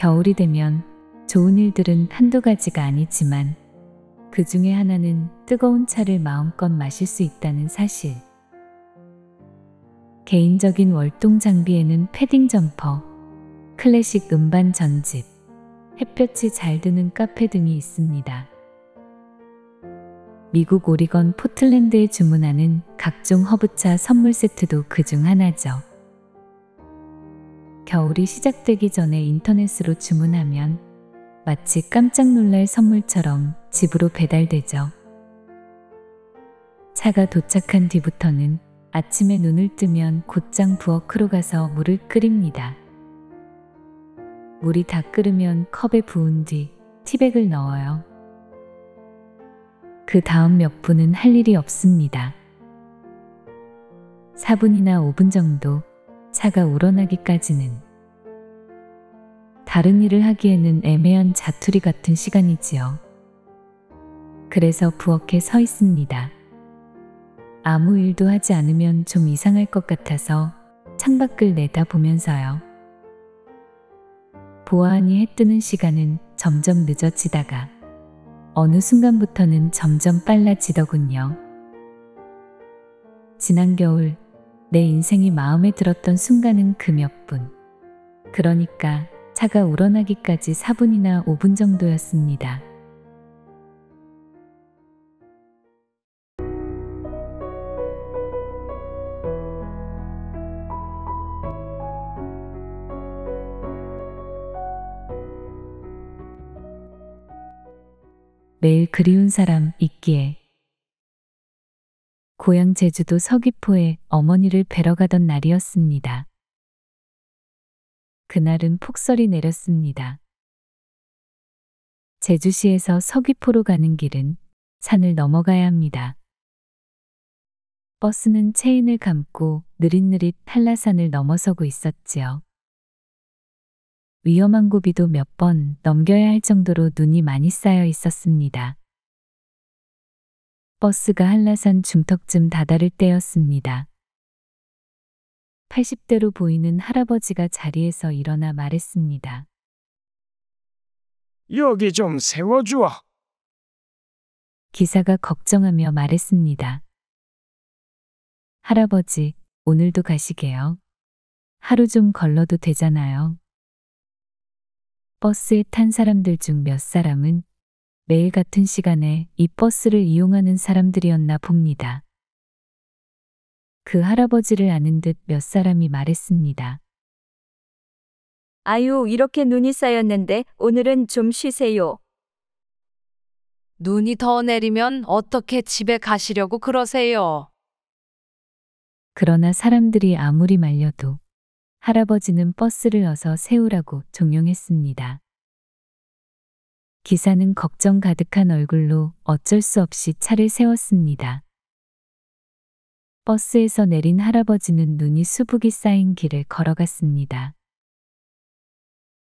겨울이 되면 좋은 일들은 한두 가지가 아니지만 그 중에 하나는 뜨거운 차를 마음껏 마실 수 있다는 사실. 개인적인 월동 장비에는 패딩 점퍼, 클래식 음반 전집, 햇볕이 잘 드는 카페 등이 있습니다. 미국 오리건 포틀랜드에 주문하는 각종 허브차 선물 세트도 그중 하나죠. 겨울이 시작되기 전에 인터넷으로 주문하면 마치 깜짝 놀랄 선물처럼 집으로 배달되죠. 차가 도착한 뒤부터는 아침에 눈을 뜨면 곧장 부엌으로 가서 물을 끓입니다. 물이 다 끓으면 컵에 부은 뒤 티백을 넣어요. 그 다음 몇 분은 할 일이 없습니다. 4분이나 5분 정도 차가 우러나기까지는. 다른 일을 하기에는 애매한 자투리 같은 시간이지요. 그래서 부엌에 서 있습니다. 아무 일도 하지 않으면 좀 이상할 것 같아서 창밖을 내다보면서요. 보아하니 해 뜨는 시간은 점점 늦어지다가 어느 순간부터는 점점 빨라지더군요. 지난 겨울 내 인생이 마음에 들었던 순간은 그 몇 분. 그러니까 차가 우러나기까지 4분이나 5분 정도였습니다. 매일 그리운 사람 있기에. 고향 제주도 서귀포에 어머니를 뵈러 가던 날이었습니다. 그날은 폭설이 내렸습니다. 제주시에서 서귀포로 가는 길은 산을 넘어가야 합니다. 버스는 체인을 감고 느릿느릿 한라산을 넘어서고 있었지요. 위험한 고비도 몇 번 넘겨야 할 정도로 눈이 많이 쌓여 있었습니다. 버스가 한라산 중턱쯤 다다를 때였습니다. 80대로 보이는 할아버지가 자리에서 일어나 말했습니다. 여기 좀 세워주어. 기사가 걱정하며 말했습니다. 할아버지, 오늘도 가시게요. 하루 좀 걸러도 되잖아요. 버스에 탄 사람들 중 몇 사람은 매일 같은 시간에 이 버스를 이용하는 사람들이었나 봅니다. 그 할아버지를 아는 듯 몇 사람이 말했습니다. 아유, 이렇게 눈이 쌓였는데 오늘은 좀 쉬세요. 눈이 더 내리면 어떻게 집에 가시려고 그러세요? 그러나 사람들이 아무리 말려도 할아버지는 버스를 어서 세우라고 종용했습니다. 기사는 걱정 가득한 얼굴로 어쩔 수 없이 차를 세웠습니다. 버스에서 내린 할아버지는 눈이 수북이 쌓인 길을 걸어갔습니다.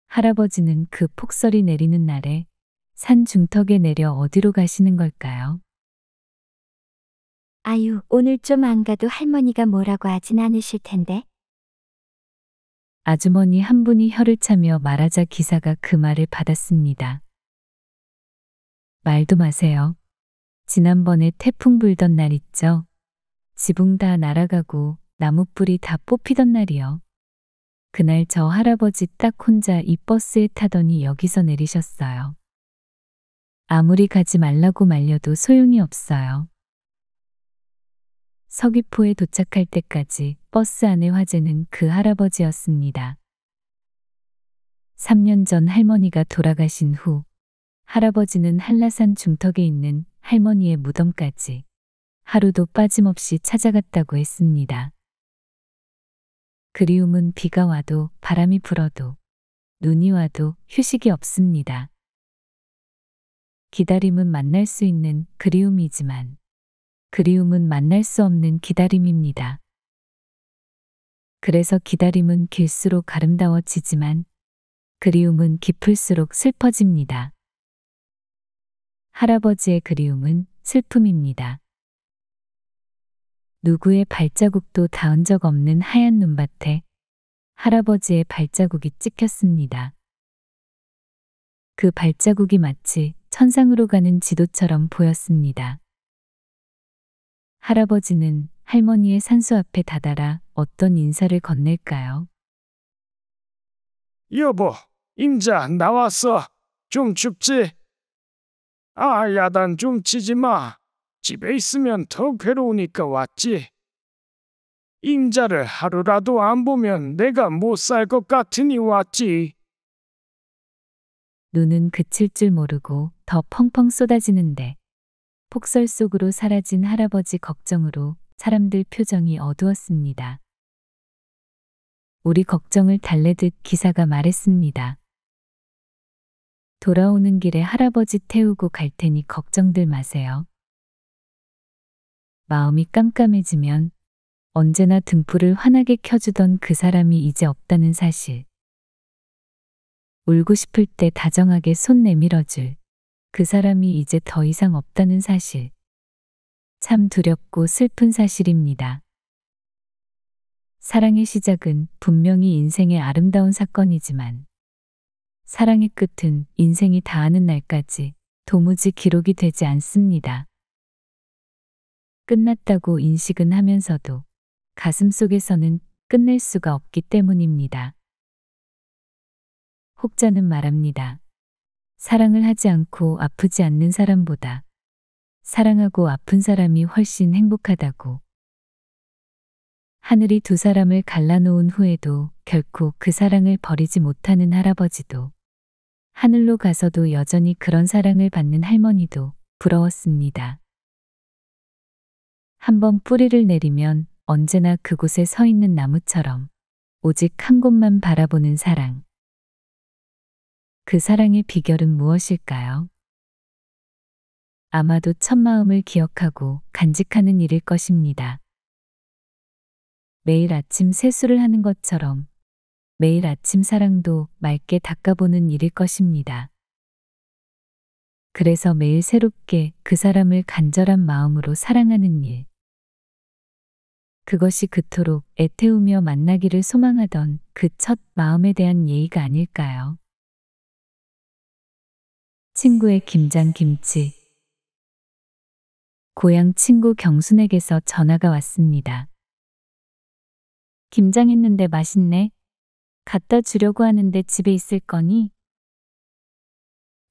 할아버지는 그 폭설이 내리는 날에 산 중턱에 내려 어디로 가시는 걸까요? 아유, 오늘 좀 안 가도 할머니가 뭐라고 하진 않으실 텐데. 아주머니 한 분이 혀를 차며 말하자 기사가 그 말을 받았습니다. 말도 마세요. 지난번에 태풍 불던 날 있죠? 지붕 다 날아가고 나무뿌리 다 뽑히던 날이요. 그날 저 할아버지 딱 혼자 이 버스에 타더니 여기서 내리셨어요. 아무리 가지 말라고 말려도 소용이 없어요. 서귀포에 도착할 때까지 버스 안의 화제는 그 할아버지였습니다. 3년 전 할머니가 돌아가신 후 할아버지는 한라산 중턱에 있는 할머니의 무덤까지 하루도 빠짐없이 찾아갔다고 했습니다. 그리움은 비가 와도 바람이 불어도 눈이 와도 휴식이 없습니다. 기다림은 만날 수 있는 그리움이지만 그리움은 만날 수 없는 기다림입니다. 그래서 기다림은 길수록 아름다워지지만 그리움은 깊을수록 슬퍼집니다. 할아버지의 그리움은 슬픔입니다. 누구의 발자국도 닿은 적 없는 하얀 눈밭에 할아버지의 발자국이 찍혔습니다. 그 발자국이 마치 천상으로 가는 지도처럼 보였습니다. 할아버지는 할머니의 산수 앞에 다다라 어떤 인사를 건넬까요? 여보, 임자 나왔어. 좀 춥지? 아, 야단 좀 치지 마. 집에 있으면 더 괴로우니까 왔지. 임자를 하루라도 안 보면 내가 못 살 것 같으니 왔지. 눈은 그칠 줄 모르고 더 펑펑 쏟아지는데 폭설 속으로 사라진 할아버지 걱정으로 사람들 표정이 어두웠습니다. 우리 걱정을 달래듯 기사가 말했습니다. 돌아오는 길에 할아버지 태우고 갈 테니 걱정들 마세요. 마음이 깜깜해지면 언제나 등불을 환하게 켜주던 그 사람이 이제 없다는 사실. 울고 싶을 때 다정하게 손 내밀어줄 그 사람이 이제 더 이상 없다는 사실. 참 두렵고 슬픈 사실입니다. 사랑의 시작은 분명히 인생의 아름다운 사건이지만 사랑의 끝은 인생이 다하는 날까지 도무지 기록이 되지 않습니다. 끝났다고 인식은 하면서도 가슴속에서는 끝낼 수가 없기 때문입니다. 혹자는 말합니다. 사랑을 하지 않고 아프지 않는 사람보다 사랑하고 아픈 사람이 훨씬 행복하다고. 하늘이 두 사람을 갈라놓은 후에도 결코 그 사랑을 버리지 못하는 할아버지도, 하늘로 가서도 여전히 그런 사랑을 받는 할머니도 부러웠습니다. 한번 뿌리를 내리면 언제나 그곳에 서 있는 나무처럼 오직 한 곳만 바라보는 사랑. 그 사랑의 비결은 무엇일까요? 아마도 첫 마음을 기억하고 간직하는 일일 것입니다. 매일 아침 세수를 하는 것처럼 매일 아침 사랑도 맑게 닦아보는 일일 것입니다. 그래서 매일 새롭게 그 사람을 간절한 마음으로 사랑하는 일. 그것이 그토록 애태우며 만나기를 소망하던 그 첫 마음에 대한 예의가 아닐까요? 친구의 김장김치. 고향 친구 경순에게서 전화가 왔습니다. 김장했는데 맛있네. 갖다 주려고 하는데 집에 있을 거니?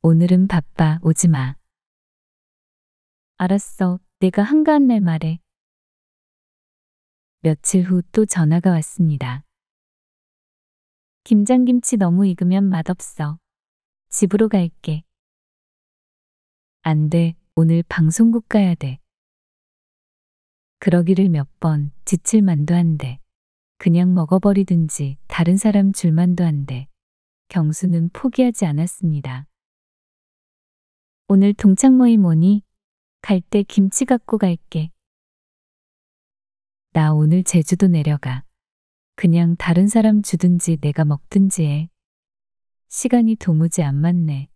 오늘은 바빠, 오지 마. 알았어, 내가 한가한 날 말해. 며칠 후 또 전화가 왔습니다. 김장김치 너무 익으면 맛없어. 집으로 갈게. 안 돼, 오늘 방송국 가야 돼. 그러기를 몇 번 지칠 만도 한데 그냥 먹어버리든지 다른 사람 줄 만도 한데 경수는 포기하지 않았습니다. 오늘 동창 모임 오니? 갈 때 김치 갖고 갈게. 나 오늘 제주도 내려가. 그냥 다른 사람 주든지 내가 먹든지 해. 시간이 도무지 안 맞네.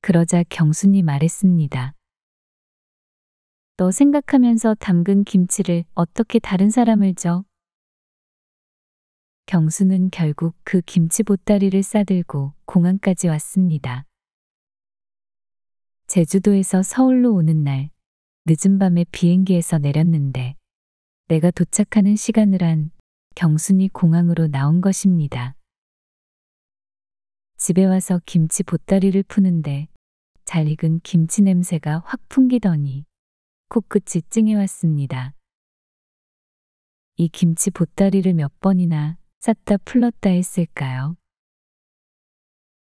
그러자 경순이 말했습니다. 너 생각하면서 담근 김치를 어떻게 다른 사람을 줘? 경수는 결국 그 김치 보따리를 싸들고 공항까지 왔습니다. 제주도에서 서울로 오는 날, 늦은 밤에 비행기에서 내렸는데 내가 도착하는 시간을 안 경순이 공항으로 나온 것입니다. 집에 와서 김치 보따리를 푸는데 잘 익은 김치 냄새가 확 풍기더니 코끝이 찡해왔습니다. 이 김치 보따리를 몇 번이나 쌌다 풀렀다 했을까요?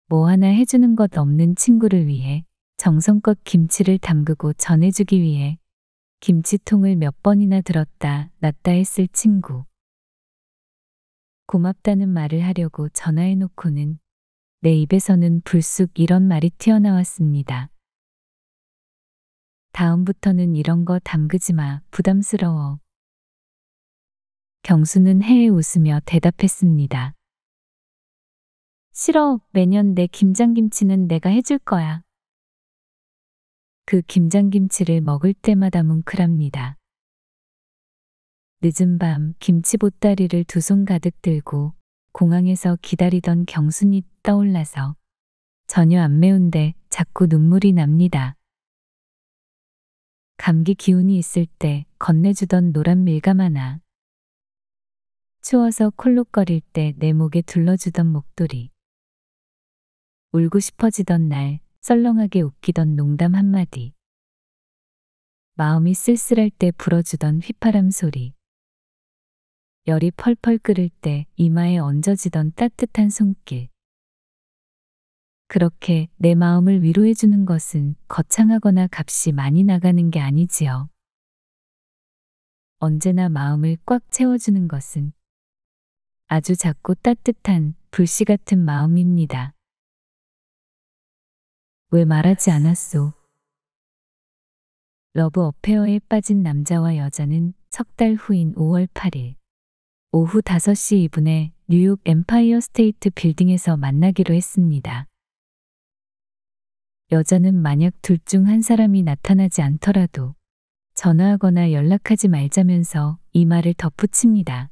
뭐 하나 해주는 것 없는 친구를 위해 정성껏 김치를 담그고 전해주기 위해 김치통을 몇 번이나 들었다 놨다 했을 친구. 고맙다는 말을 하려고 전화해놓고는 내 입에서는 불쑥 이런 말이 튀어나왔습니다. 다음부터는 이런 거 담그지 마, 부담스러워. 경수는 해에 웃으며 대답했습니다. 싫어, 매년 내 김장김치는 내가 해줄 거야. 그 김장김치를 먹을 때마다 뭉클합니다. 늦은 밤 김치 보따리를 두 손 가득 들고 공항에서 기다리던 경순이 떠올라서 전혀 안 매운데 자꾸 눈물이 납니다. 감기 기운이 있을 때 건네주던 노란 밀감 하나. 추워서 콜록거릴 때 내 목에 둘러주던 목도리. 울고 싶어지던 날 썰렁하게 웃기던 농담 한마디. 마음이 쓸쓸할 때 불어주던 휘파람 소리. 열이 펄펄 끓을 때 이마에 얹어지던 따뜻한 손길. 그렇게 내 마음을 위로해주는 것은 거창하거나 값이 많이 나가는 게 아니지요. 언제나 마음을 꽉 채워주는 것은 아주 작고 따뜻한 불씨 같은 마음입니다. 왜 말하지 않았소? 러브 어페어에 빠진 남자와 여자는 석 달 후인 5월 8일 오후 5시 2분에 뉴욕 엠파이어 스테이트 빌딩에서 만나기로 했습니다. 여자는 만약 둘 중 한 사람이 나타나지 않더라도 전화하거나 연락하지 말자면서 이 말을 덧붙입니다.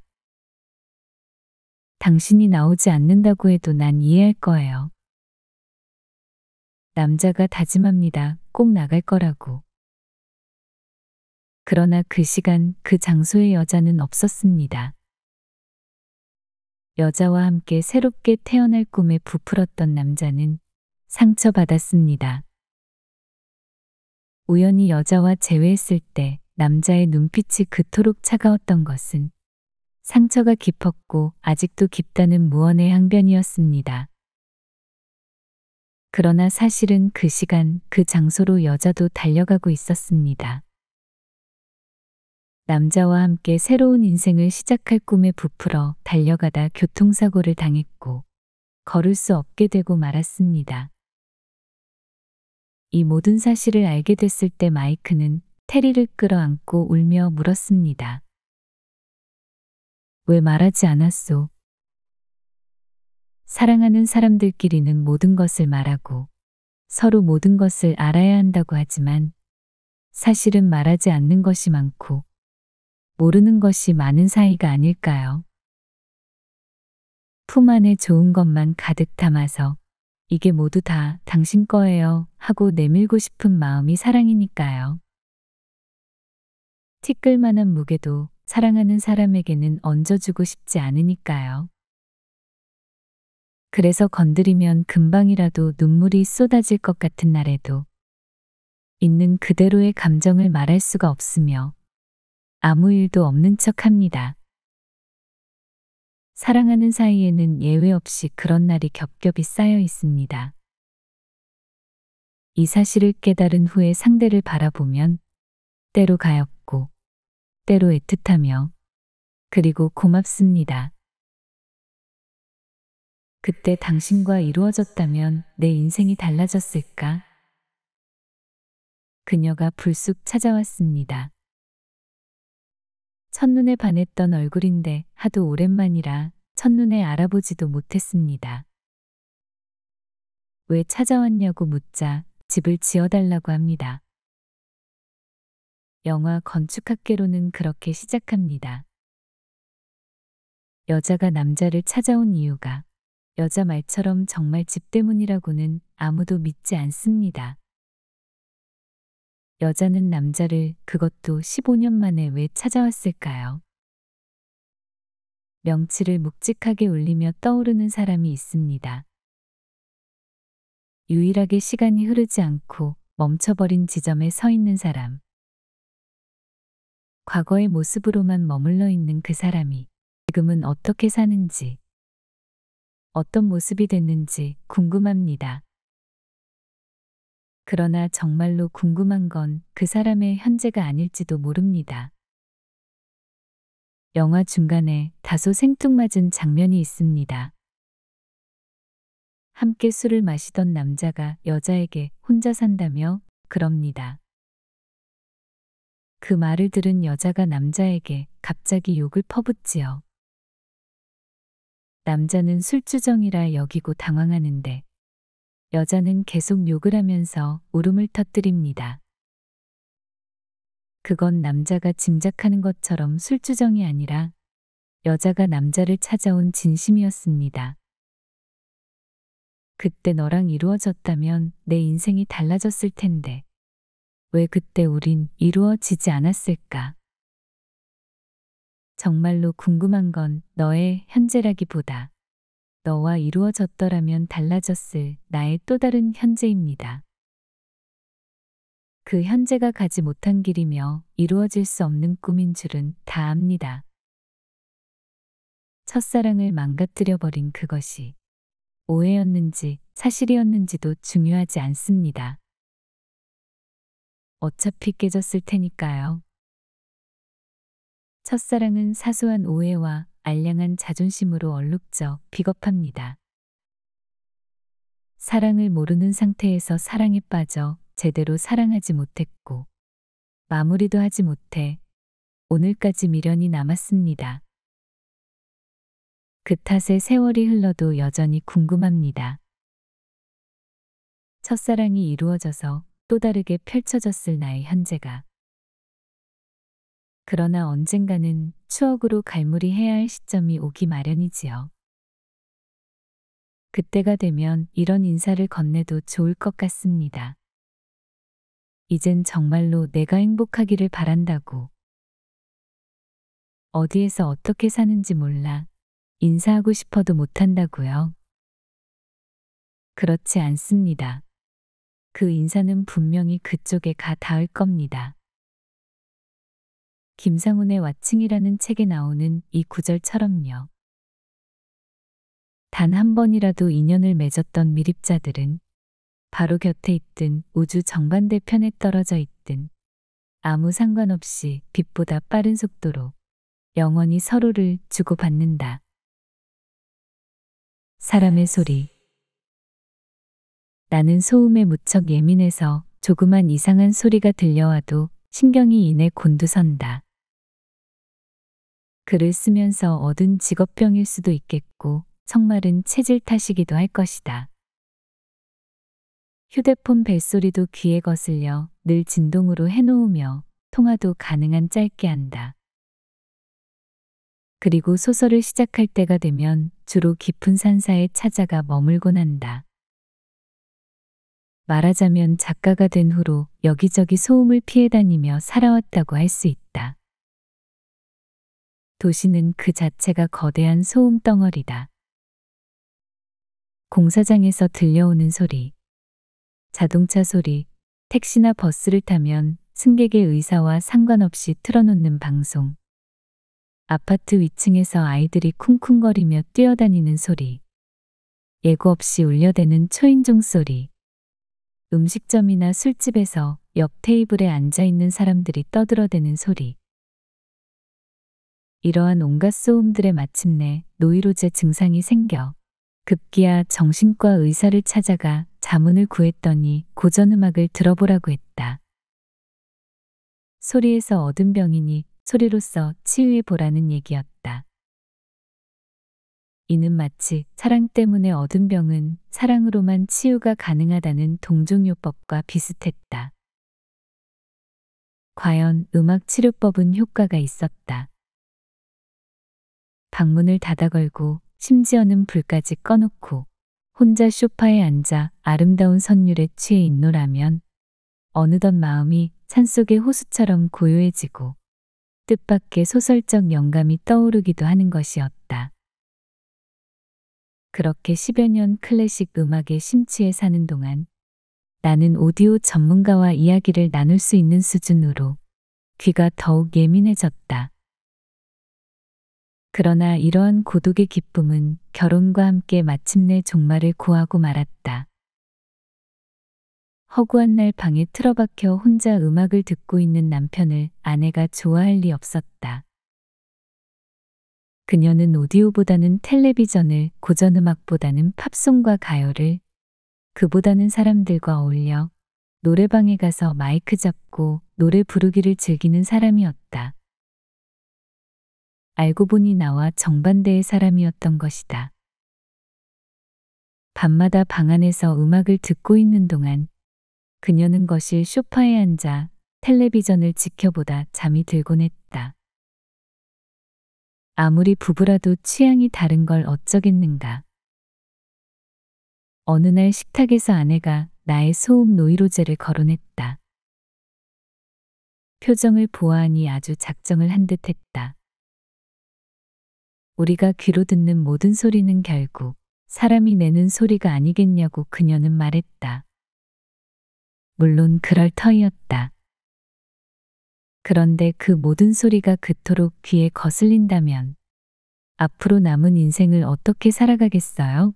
당신이 나오지 않는다고 해도 난 이해할 거예요. 남자가 다짐합니다. 꼭 나갈 거라고. 그러나 그 시간 그 장소에 여자는 없었습니다. 여자와 함께 새롭게 태어날 꿈에 부풀었던 남자는 상처받았습니다. 우연히 여자와 재회했을 때 남자의 눈빛이 그토록 차가웠던 것은 상처가 깊었고 아직도 깊다는 무언의 항변이었습니다. 그러나 사실은 그 시간 그 장소로 여자도 달려가고 있었습니다. 남자와 함께 새로운 인생을 시작할 꿈에 부풀어 달려가다 교통사고를 당했고 걸을 수 없게 되고 말았습니다. 이 모든 사실을 알게 됐을 때 마이크는 테리를 끌어안고 울며 물었습니다. 왜 말하지 않았소? 사랑하는 사람들끼리는 모든 것을 말하고 서로 모든 것을 알아야 한다고 하지만 사실은 말하지 않는 것이 많고 모르는 것이 많은 사이가 아닐까요? 품 안에 좋은 것만 가득 담아서 이게 모두 다 당신 거예요 하고 내밀고 싶은 마음이 사랑이니까요. 티끌만한 무게도 사랑하는 사람에게는 얹어주고 싶지 않으니까요. 그래서 건드리면 금방이라도 눈물이 쏟아질 것 같은 날에도 있는 그대로의 감정을 말할 수가 없으며 아무 일도 없는 척합니다. 사랑하는 사이에는 예외 없이 그런 날이 겹겹이 쌓여 있습니다. 이 사실을 깨달은 후에 상대를 바라보면 때로 가엾고 때로 애틋하며 그리고 고맙습니다. 그때 당신과 이루어졌다면 내 인생이 달라졌을까? 그녀가 불쑥 찾아왔습니다. 첫눈에 반했던 얼굴인데 하도 오랜만이라 첫눈에 알아보지도 못했습니다. 왜 찾아왔냐고 묻자 집을 지어달라고 합니다. 영화 건축학개론은 그렇게 시작합니다. 여자가 남자를 찾아온 이유가 여자 말처럼 정말 집 때문이라고는 아무도 믿지 않습니다. 여자는 남자를 그것도 15년 만에 왜 찾아왔을까요? 명치를 묵직하게 울리며 떠오르는 사람이 있습니다. 유일하게 시간이 흐르지 않고 멈춰버린 지점에 서 있는 사람. 과거의 모습으로만 머물러 있는 그 사람이 지금은 어떻게 사는지, 어떤 모습이 됐는지 궁금합니다. 그러나 정말로 궁금한 건 그 사람의 현재가 아닐지도 모릅니다. 영화 중간에 다소 생뚱맞은 장면이 있습니다. 함께 술을 마시던 남자가 여자에게 혼자 산다며 그럽니다. 그 말을 들은 여자가 남자에게 갑자기 욕을 퍼붓지요. 남자는 술주정이라 여기고 당황하는데 여자는 계속 욕을 하면서 울음을 터뜨립니다. 그건 남자가 짐작하는 것처럼 술주정이 아니라 여자가 남자를 찾아온 진심이었습니다. 그때 너랑 이루어졌다면 내 인생이 달라졌을 텐데. 왜 그때 우린 이루어지지 않았을까? 정말로 궁금한 건 너의 현재라기보다 너와 이루어졌더라면 달라졌을 나의 또 다른 현재입니다. 그 현재가 가지 못한 길이며 이루어질 수 없는 꿈인 줄은 다 압니다. 첫사랑을 망가뜨려버린 그것이 오해였는지 사실이었는지도 중요하지 않습니다. 어차피 깨졌을 테니까요. 첫사랑은 사소한 오해와 알량한 자존심으로 얼룩져 비겁합니다. 사랑을 모르는 상태에서 사랑에 빠져 제대로 사랑하지 못했고 마무리도 하지 못해 오늘까지 미련이 남았습니다. 그 탓에 세월이 흘러도 여전히 궁금합니다. 첫사랑이 이루어져서 또 다르게 펼쳐졌을 나의 현재가. 그러나 언젠가는 추억으로 갈무리해야 할 시점이 오기 마련이지요. 그때가 되면 이런 인사를 건네도 좋을 것 같습니다. 이젠 정말로 내가 행복하기를 바란다고. 어디에서 어떻게 사는지 몰라 인사하고 싶어도 못한다고요. 그렇지 않습니다. 그 인사는 분명히 그쪽에 가 닿을 겁니다. 김상훈의 와칭이라는 책에 나오는 이 구절처럼요. 단 한 번이라도 인연을 맺었던 미립자들은 바로 곁에 있든 우주 정반대편에 떨어져 있든 아무 상관없이 빛보다 빠른 속도로 영원히 서로를 주고받는다. 사람의 소리. 나는 소음에 무척 예민해서 조그만 이상한 소리가 들려와도 신경이 이내 곤두선다. 글을 쓰면서 얻은 직업병일 수도 있겠고 정말은 체질 탓이기도 할 것이다. 휴대폰 벨소리도 귀에 거슬려 늘 진동으로 해놓으며 통화도 가능한 짧게 한다. 그리고 소설을 시작할 때가 되면 주로 깊은 산사에 찾아가 머물곤 한다. 말하자면 작가가 된 후로 여기저기 소음을 피해 다니며 살아왔다고 할 수 있다. 도시는 그 자체가 거대한 소음 덩어리다. 공사장에서 들려오는 소리, 자동차 소리, 택시나 버스를 타면 승객의 의사와 상관없이 틀어놓는 방송, 아파트 위층에서 아이들이 쿵쿵거리며 뛰어다니는 소리, 예고 없이 울려대는 초인종 소리, 음식점이나 술집에서 옆 테이블에 앉아있는 사람들이 떠들어대는 소리. 이러한 온갖 소음들에 마침내 노이로제 증상이 생겨 급기야 정신과 의사를 찾아가 자문을 구했더니 고전음악을 들어보라고 했다. 소리에서 얻은 병이니 소리로서 치유해보라는 얘기였다. 이는 마치 사랑 때문에 얻은 병은 사랑으로만 치유가 가능하다는 동종요법과 비슷했다. 과연 음악치료법은 효과가 있었다. 방문을 닫아 걸고 심지어는 불까지 꺼놓고 혼자 소파에 앉아 아름다운 선율에 취해 있노라면 어느덧 마음이 산속의 호수처럼 고요해지고 뜻밖의 소설적 영감이 떠오르기도 하는 것이었다. 그렇게 10여 년 클래식 음악에 심취해 사는 동안 나는 오디오 전문가와 이야기를 나눌 수 있는 수준으로 귀가 더욱 예민해졌다. 그러나 이러한 고독의 기쁨은 결혼과 함께 마침내 종말을 고하고 말았다. 허구한 날 방에 틀어박혀 혼자 음악을 듣고 있는 남편을 아내가 좋아할 리 없었다. 그녀는 오디오보다는 텔레비전을, 고전음악보다는 팝송과 가요를, 그보다는 사람들과 어울려 노래방에 가서 마이크 잡고 노래 부르기를 즐기는 사람이었다. 알고 보니 나와 정반대의 사람이었던 것이다. 밤마다 방 안에서 음악을 듣고 있는 동안 그녀는 거실 소파에 앉아 텔레비전을 지켜보다 잠이 들곤 했다. 아무리 부부라도 취향이 다른 걸 어쩌겠는가. 어느 날 식탁에서 아내가 나의 소음 노이로제를 거론했다. 표정을 보아하니 아주 작정을 한 듯했다. 우리가 귀로 듣는 모든 소리는 결국 사람이 내는 소리가 아니겠냐고 그녀는 말했다. 물론 그럴 터이었다. 그런데 그 모든 소리가 그토록 귀에 거슬린다면 앞으로 남은 인생을 어떻게 살아가겠어요?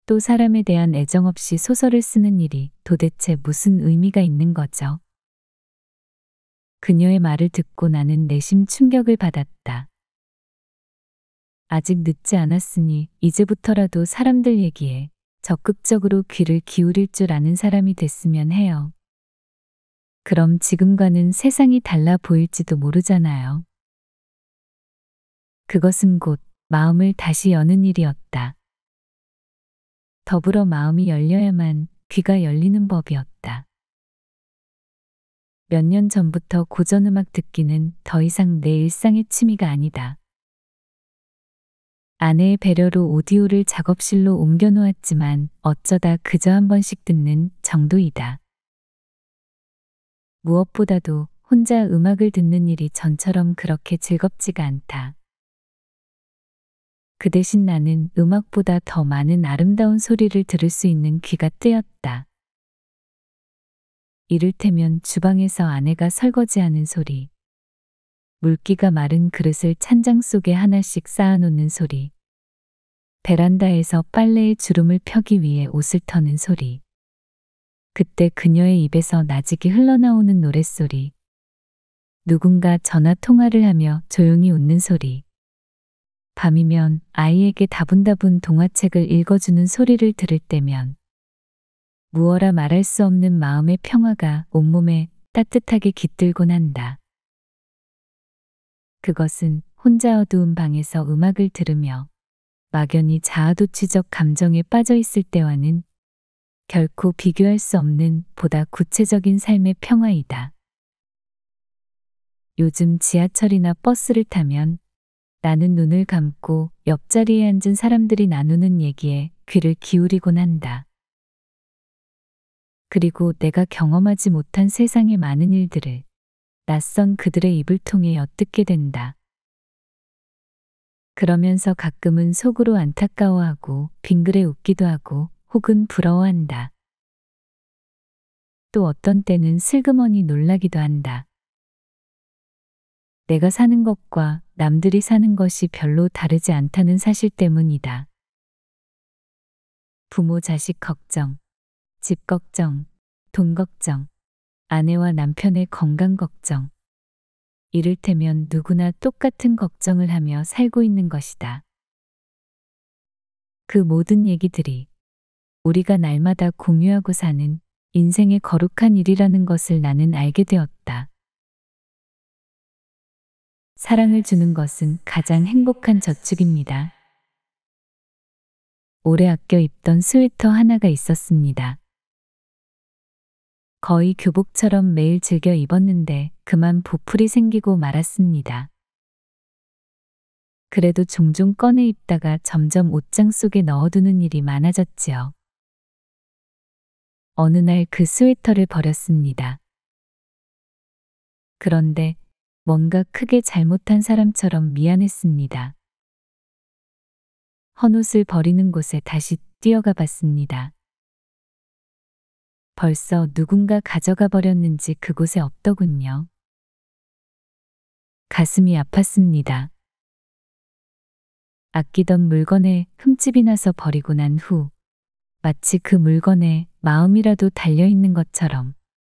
또 사람에 대한 애정 없이 소설을 쓰는 일이 도대체 무슨 의미가 있는 거죠? 그녀의 말을 듣고 나는 내심 충격을 받았다. 아직 늦지 않았으니 이제부터라도 사람들 얘기에 적극적으로 귀를 기울일 줄 아는 사람이 됐으면 해요. 그럼 지금과는 세상이 달라 보일지도 모르잖아요. 그것은 곧 마음을 다시 여는 일이었다. 더불어 마음이 열려야만 귀가 열리는 법이었다. 몇 년 전부터 고전음악 듣기는 더 이상 내 일상의 취미가 아니다. 아내의 배려로 오디오를 작업실로 옮겨놓았지만 어쩌다 그저 한 번씩 듣는 정도이다. 무엇보다도 혼자 음악을 듣는 일이 전처럼 그렇게 즐겁지가 않다. 그 대신 나는 음악보다 더 많은 아름다운 소리를 들을 수 있는 귀가 뜨였다. 이를테면 주방에서 아내가 설거지하는 소리, 물기가 마른 그릇을 찬장 속에 하나씩 쌓아놓는 소리, 베란다에서 빨래의 주름을 펴기 위해 옷을 터는 소리, 그때 그녀의 입에서 나직이 흘러나오는 노랫소리, 누군가 전화 통화를 하며 조용히 웃는 소리, 밤이면 아이에게 다분다분 동화책을 읽어주는 소리를 들을 때면 무어라 말할 수 없는 마음의 평화가 온몸에 따뜻하게 깃들곤 한다. 그것은 혼자 어두운 방에서 음악을 들으며 막연히 자아도취적 감정에 빠져 있을 때와는 결코 비교할 수 없는 보다 구체적인 삶의 평화이다. 요즘 지하철이나 버스를 타면 나는 눈을 감고 옆자리에 앉은 사람들이 나누는 얘기에 귀를 기울이곤 한다. 그리고 내가 경험하지 못한 세상의 많은 일들을 낯선 그들의 입을 통해 엿듣게 된다. 그러면서 가끔은 속으로 안타까워하고 빙그레 웃기도 하고 혹은 부러워한다. 또 어떤 때는 슬그머니 놀라기도 한다. 내가 사는 것과 남들이 사는 것이 별로 다르지 않다는 사실 때문이다. 부모 자식 걱정, 집 걱정, 돈 걱정, 아내와 남편의 건강 걱정. 이를테면 누구나 똑같은 걱정을 하며 살고 있는 것이다. 그 모든 얘기들이 우리가 날마다 공유하고 사는 인생의 거룩한 일이라는 것을 나는 알게 되었다. 사랑을 주는 것은 가장 행복한 저축입니다. 오래 아껴 입던 스웨터 하나가 있었습니다. 거의 교복처럼 매일 즐겨 입었는데 그만 보풀이 생기고 말았습니다. 그래도 종종 꺼내 입다가 점점 옷장 속에 넣어두는 일이 많아졌지요. 어느 날 그 스웨터를 버렸습니다. 그런데 뭔가 크게 잘못한 사람처럼 미안했습니다. 헌옷을 버리는 곳에 다시 뛰어가 봤습니다. 벌써 누군가 가져가 버렸는지 그곳에 없더군요. 가슴이 아팠습니다. 아끼던 물건에 흠집이 나서 버리고 난 후 마치 그 물건에 마음이라도 달려있는 것처럼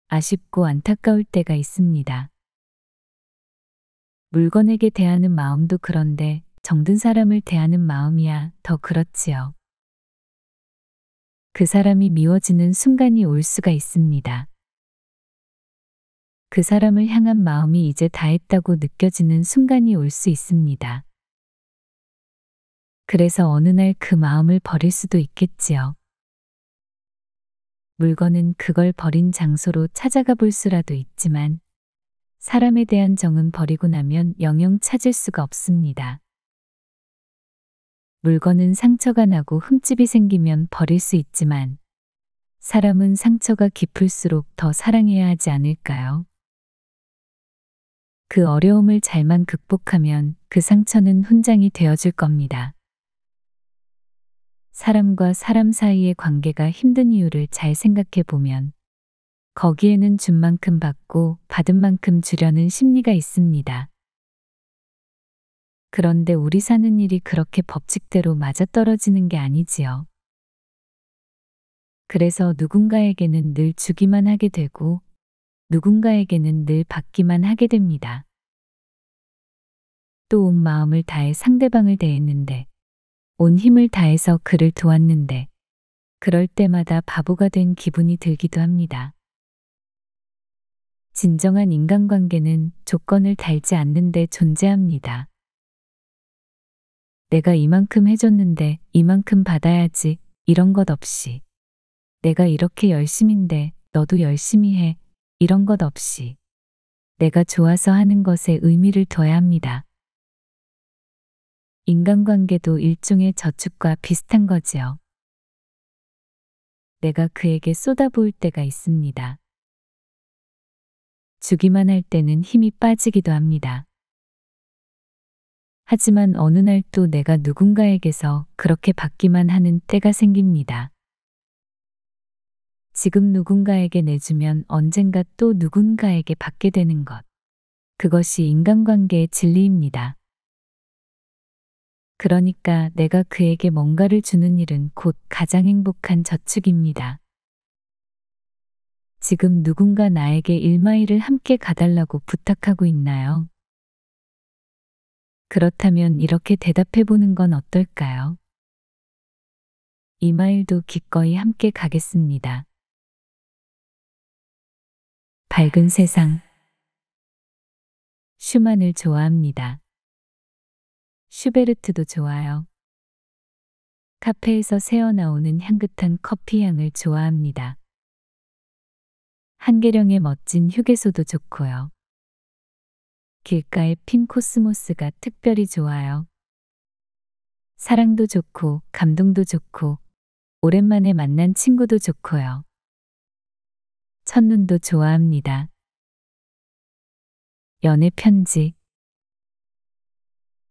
아쉽고 안타까울 때가 있습니다. 물건에게 대하는 마음도 그런데 정든 사람을 대하는 마음이야 더 그렇지요. 그 사람이 미워지는 순간이 올 수가 있습니다. 그 사람을 향한 마음이 이제 다했다고 느껴지는 순간이 올 수 있습니다. 그래서 어느 날 그 마음을 버릴 수도 있겠지요. 물건은 그걸 버린 장소로 찾아가 볼 수라도 있지만 사람에 대한 정은 버리고 나면 영영 찾을 수가 없습니다. 물건은 상처가 나고 흠집이 생기면 버릴 수 있지만 사람은 상처가 깊을수록 더 사랑해야 하지 않을까요? 그 어려움을 잘만 극복하면 그 상처는 훈장이 되어줄 겁니다. 사람과 사람 사이의 관계가 힘든 이유를 잘 생각해 보면 거기에는 준 만큼 받고 받은 만큼 주려는 심리가 있습니다. 그런데 우리 사는 일이 그렇게 법칙대로 맞아떨어지는 게 아니지요. 그래서 누군가에게는 늘 주기만 하게 되고 누군가에게는 늘 받기만 하게 됩니다. 또 온 마음을 다해 상대방을 대했는데 온 힘을 다해서 그를 도왔는데 그럴 때마다 바보가 된 기분이 들기도 합니다. 진정한 인간관계는 조건을 달지 않는데 존재합니다. 내가 이만큼 해줬는데 이만큼 받아야지 이런 것 없이 내가 이렇게 열심인데 너도 열심히 해 이런 것 없이 내가 좋아서 하는 것에 의미를 둬야 합니다. 인간관계도 일종의 저축과 비슷한 거지요. 내가 그에게 쏟아부을 때가 있습니다. 주기만 할 때는 힘이 빠지기도 합니다. 하지만 어느 날 또 내가 누군가에게서 그렇게 받기만 하는 때가 생깁니다. 지금 누군가에게 내주면 언젠가 또 누군가에게 받게 되는 것. 그것이 인간관계의 진리입니다. 그러니까 내가 그에게 뭔가를 주는 일은 곧 가장 행복한 저축입니다. 지금 누군가 나에게 1마일을 함께 가달라고 부탁하고 있나요? 그렇다면 이렇게 대답해 보는 건 어떨까요? 2마일도 기꺼이 함께 가겠습니다. 밝은 세상. 슈만을 좋아합니다. 슈베르트도 좋아요. 카페에서 새어나오는 향긋한 커피 향을 좋아합니다. 한계령의 멋진 휴게소도 좋고요. 길가의 핀 코스모스가 특별히 좋아요. 사랑도 좋고 감동도 좋고 오랜만에 만난 친구도 좋고요. 첫눈도 좋아합니다. 연애 편지.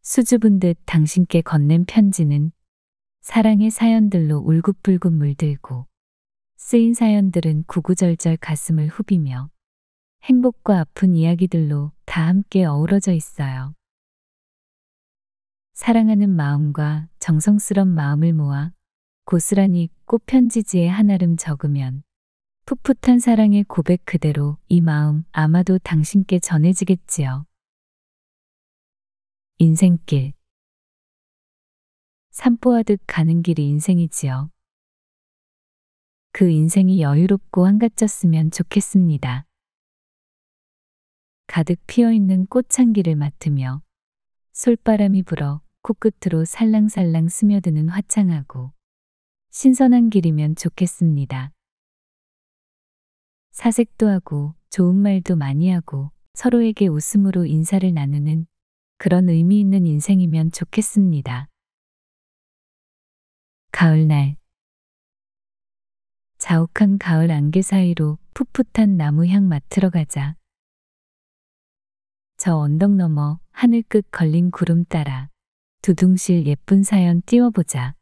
수줍은 듯 당신께 건넨 편지는 사랑의 사연들로 울긋불긋 물들고 쓰인 사연들은 구구절절 가슴을 후비며 행복과 아픈 이야기들로 다 함께 어우러져 있어요. 사랑하는 마음과 정성스런 마음을 모아 고스란히 꽃편지지에 한아름 적으면 풋풋한 사랑의 고백 그대로 이 마음 아마도 당신께 전해지겠지요. 인생길. 산보하듯 가는 길이 인생이지요. 그 인생이 여유롭고 한가졌으면 좋겠습니다. 가득 피어있는 꽃향기를 맡으며 솔바람이 불어 코끝으로 살랑살랑 스며드는 화창하고 신선한 길이면 좋겠습니다. 사색도 하고 좋은 말도 많이 하고 서로에게 웃음으로 인사를 나누는 그런 의미 있는 인생이면 좋겠습니다. 가을날. 자욱한 가을 안개 사이로 풋풋한 나무향 맡으러 가자. 저 언덕 너머 하늘 끝 걸린 구름 따라 두둥실 예쁜 사연 띄워보자.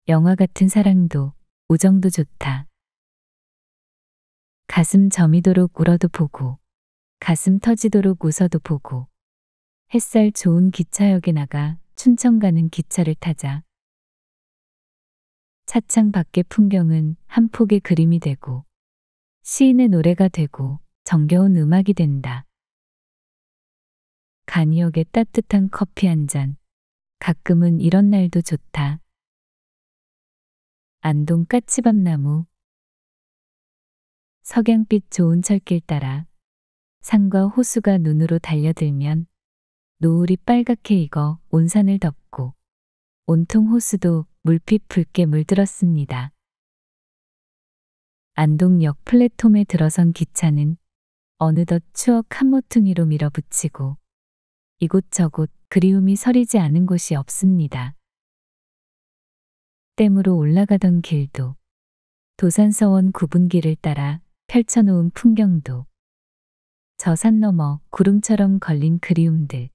영화 같은 사랑도 우정도 좋다. 가슴 저미도록 울어도 보고 가슴 터지도록 웃어도 보고 햇살 좋은 기차역에 나가 춘천 가는 기차를 타자. 차창 밖의 풍경은 한 폭의 그림이 되고 시인의 노래가 되고 정겨운 음악이 된다. 간이역의 따뜻한 커피 한 잔. 가끔은 이런 날도 좋다. 안동 까치밥나무. 석양빛 좋은 철길 따라 산과 호수가 눈으로 달려들면 노을이 빨갛게 익어 온 산을 덮고 온통 호수도 물빛 붉게 물들었습니다. 안동역 플랫폼에 들어선 기차는 어느덧 추억 한 모퉁이로 밀어붙이고 이곳저곳 그리움이 서리지 않은 곳이 없습니다. 댐으로 올라가던 길도, 도산서원 구분길을 따라 펼쳐놓은 풍경도, 저 산 너머 구름처럼 걸린 그리움들,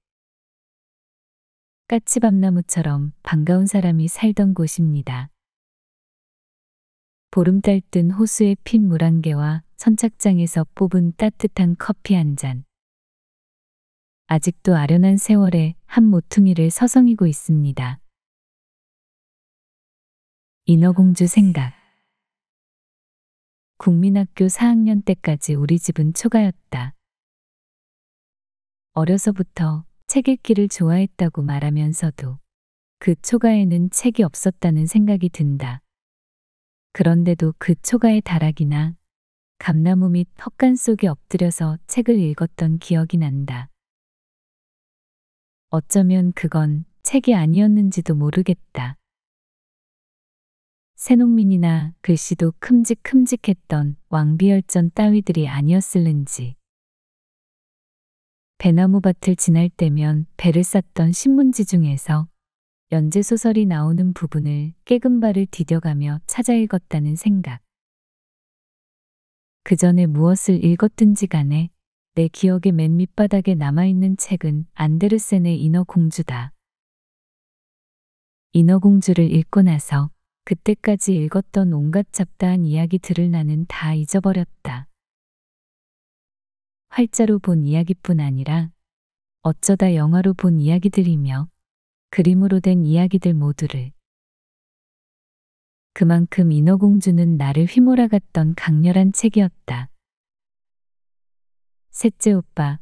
까치밤나무처럼 반가운 사람이 살던 곳입니다. 보름달 뜬 호수에 핀 물안개와 선착장에서 뽑은 따뜻한 커피 한 잔. 아직도 아련한 세월의 한 모퉁이를 서성이고 있습니다. 인어공주 생각. 국민학교 4학년 때까지 우리 집은 초가였다. 어려서부터 책 읽기를 좋아했다고 말하면서도 그 초가에는 책이 없었다는 생각이 든다. 그런데도 그 초가의 다락이나 감나무 밑 헛간 속에 엎드려서 책을 읽었던 기억이 난다. 어쩌면 그건 책이 아니었는지도 모르겠다. 새농민이나 글씨도 큼직큼직했던 왕비열전 따위들이 아니었을는지. 배나무밭을 지날 때면 배를 쌌던 신문지 중에서 연재소설이 나오는 부분을 깨금발을 디뎌가며 찾아 읽었다는 생각. 그 전에 무엇을 읽었든지 간에 내 기억의 맨 밑바닥에 남아있는 책은 안데르센의 인어공주다. 인어공주를 읽고 나서 그때까지 읽었던 온갖 잡다한 이야기들을 나는 다 잊어버렸다. 활자로 본 이야기뿐 아니라 어쩌다 영화로 본 이야기들이며 그림으로 된 이야기들 모두를. 그만큼 인어공주는 나를 휘몰아갔던 강렬한 책이었다. 셋째 오빠,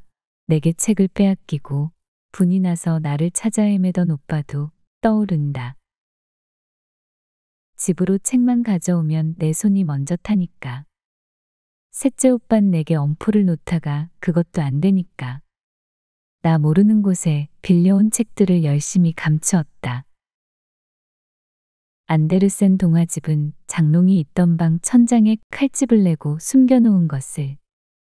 내게 책을 빼앗기고 분이 나서 나를 찾아 헤매던 오빠도 떠오른다. 집으로 책만 가져오면 내 손이 먼저 타니까. 셋째 오빤 내게 엄포를 놓다가 그것도 안 되니까. 나 모르는 곳에 빌려온 책들을 열심히 감추었다. 안데르센 동화집은 장롱이 있던 방 천장에 칼집을 내고 숨겨놓은 것을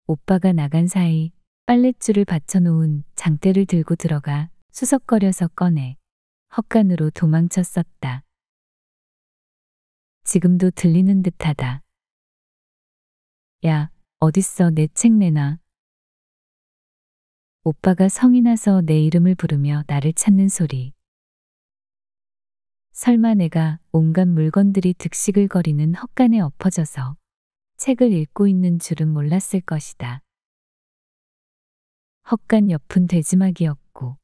오빠가 나간 사이 빨랫줄을 받쳐놓은 장대를 들고 들어가 수석거려서 꺼내 헛간으로 도망쳤었다. 지금도 들리는 듯하다. 야, 어딨어 내 책 내놔. 오빠가 성이 나서 내 이름을 부르며 나를 찾는 소리. 설마 내가 온갖 물건들이 득시글거리는 헛간에 엎어져서 책을 읽고 있는 줄은 몰랐을 것이다. 헛간 옆은 돼지막이었고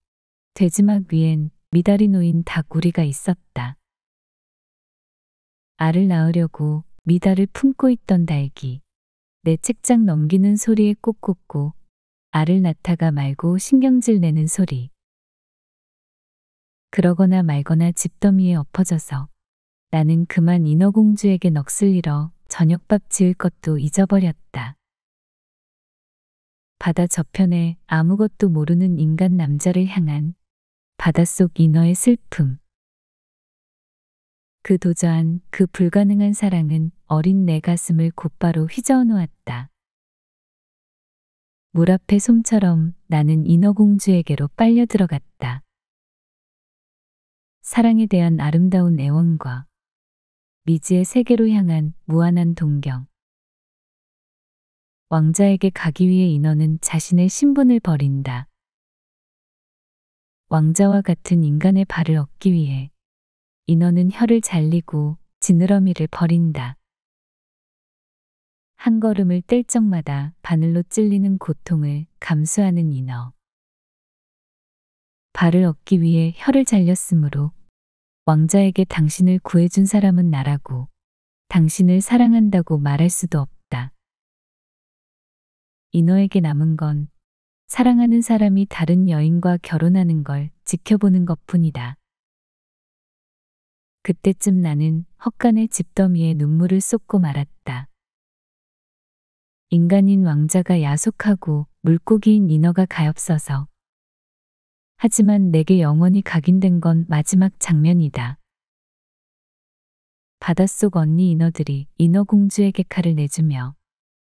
돼지막 위엔 미달이 놓인 닭우리가 있었다. 알을 낳으려고 미달을 품고 있던 닭이 내 책장 넘기는 소리에 꼭 꽂고 알을 낳다가 말고 신경질 내는 소리. 그러거나 말거나 집더미에 엎어져서 나는 그만 인어공주에게 넋을 잃어 저녁밥 지을 것도 잊어버렸다. 바다 저편에 아무것도 모르는 인간 남자를 향한 바닷속 인어의 슬픔. 그 도저한, 그 불가능한 사랑은 어린 내 가슴을 곧바로 휘저어 놓았다. 물 앞의 솜처럼 나는 인어공주에게로 빨려 들어갔다. 사랑에 대한 아름다운 애원과 미지의 세계로 향한 무한한 동경. 왕자에게 가기 위해 인어는 자신의 신분을 버린다. 왕자와 같은 인간의 발을 얻기 위해 인어는 혀를 잘리고 지느러미를 버린다. 한 걸음을 뗄 적마다 바늘로 찔리는 고통을 감수하는 인어. 발을 얻기 위해 혀를 잘렸으므로 왕자에게 당신을 구해준 사람은 나라고 당신을 사랑한다고 말할 수도 없다. 인어에게 남은 건 사랑하는 사람이 다른 여인과 결혼하는 걸 지켜보는 것뿐이다. 그때쯤 나는 헛간의 집더미에 눈물을 쏟고 말았다. 인간인 왕자가 야속하고 물고기인 인어가 가엾어서. 하지만 내게 영원히 각인된 건 마지막 장면이다. 바닷속 언니 인어들이 인어공주에게 칼을 내주며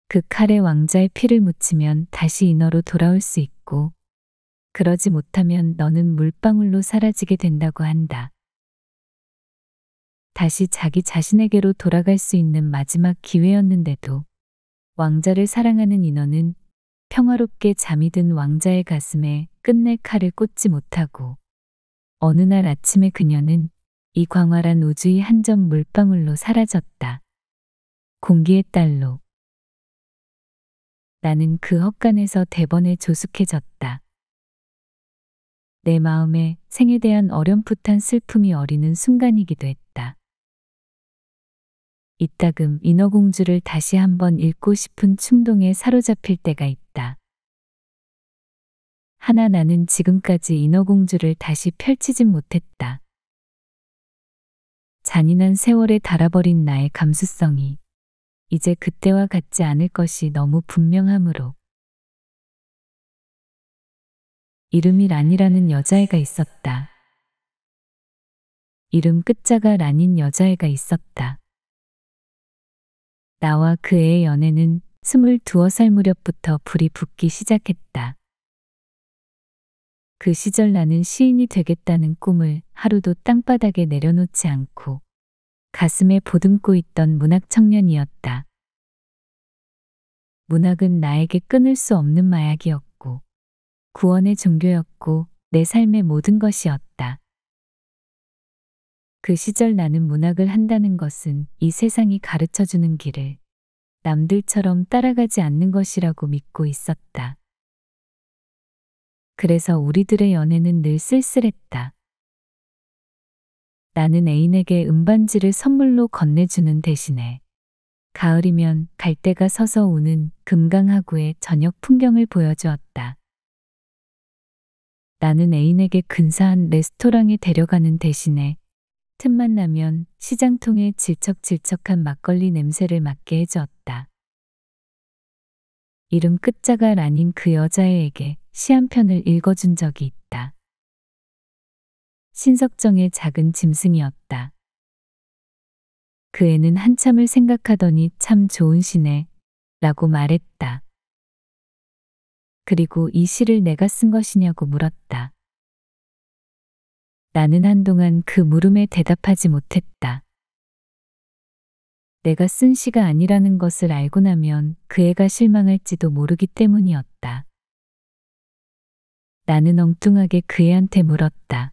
그 칼에 왕자의 피를 묻히면 다시 인어로 돌아올 수 있고 그러지 못하면 너는 물방울로 사라지게 된다고 한다. 다시 자기 자신에게로 돌아갈 수 있는 마지막 기회였는데도 왕자를 사랑하는 인어는 평화롭게 잠이 든 왕자의 가슴에 끝내 칼을 꽂지 못하고 어느 날 아침에 그녀는 이 광활한 우주의 한 점 물방울로 사라졌다. 공기의 딸로. 나는 그 헛간에서 대번에 조숙해졌다. 내 마음에 생에 대한 어렴풋한 슬픔이 어리는 순간이기도 했다. 이따금 인어공주를 다시 한번 읽고 싶은 충동에 사로잡힐 때가 있다. 하나 나는 지금까지 인어공주를 다시 펼치진 못했다. 잔인한 세월에 달아버린 나의 감수성이 이제 그때와 같지 않을 것이 너무 분명하므로. 이름이 란이라는 여자애가 있었다. 이름 끝자가 란인 여자애가 있었다. 나와 그 애의 연애는 22살 무렵부터 불이 붙기 시작했다. 그 시절 나는 시인이 되겠다는 꿈을 하루도 땅바닥에 내려놓지 않고 가슴에 보듬고 있던 문학 청년이었다. 문학은 나에게 끊을 수 없는 마약이었고 구원의 종교였고 내 삶의 모든 것이었다. 그 시절 나는 문학을 한다는 것은 이 세상이 가르쳐주는 길을 남들처럼 따라가지 않는 것이라고 믿고 있었다. 그래서 우리들의 연애는 늘 쓸쓸했다. 나는 애인에게 은반지를 선물로 건네주는 대신에 가을이면 갈대가 서서 우는 금강하구의 저녁 풍경을 보여주었다. 나는 애인에게 근사한 레스토랑에 데려가는 대신에 틈만 나면 시장통의 질척질척한 막걸리 냄새를 맡게 해주었다. 이름 끝자가 란인 그 여자애에게 시 한 편을 읽어준 적이 있다. 신석정의 작은 짐승이었다. 그 애는 한참을 생각하더니 참 좋은 시네 라고 말했다. 그리고 이 시를 내가 쓴 것이냐고 물었다. 나는 한동안 그 물음에 대답하지 못했다. 내가 쓴 시가 아니라는 것을 알고 나면 그 애가 실망할지도 모르기 때문이었다. 나는 엉뚱하게 그 애한테 물었다.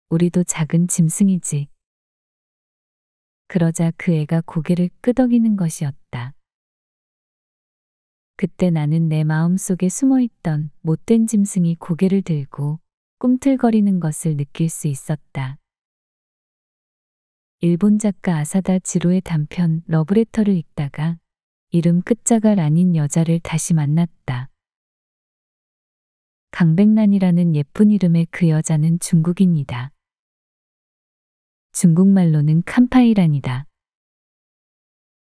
우리도 작은 짐승이지. 그러자 그 애가 고개를 끄덕이는 것이었다. 그때 나는 내 마음속에 숨어있던 못된 짐승이 고개를 들고 꿈틀거리는 것을 느낄 수 있었다. 일본 작가 아사다 지로의 단편 러브레터를 읽다가 이름 끝자가 란인 여자를 다시 만났다. 강백란이라는 예쁜 이름의 그 여자는 중국인이다. 중국말로는 칸파이란이다.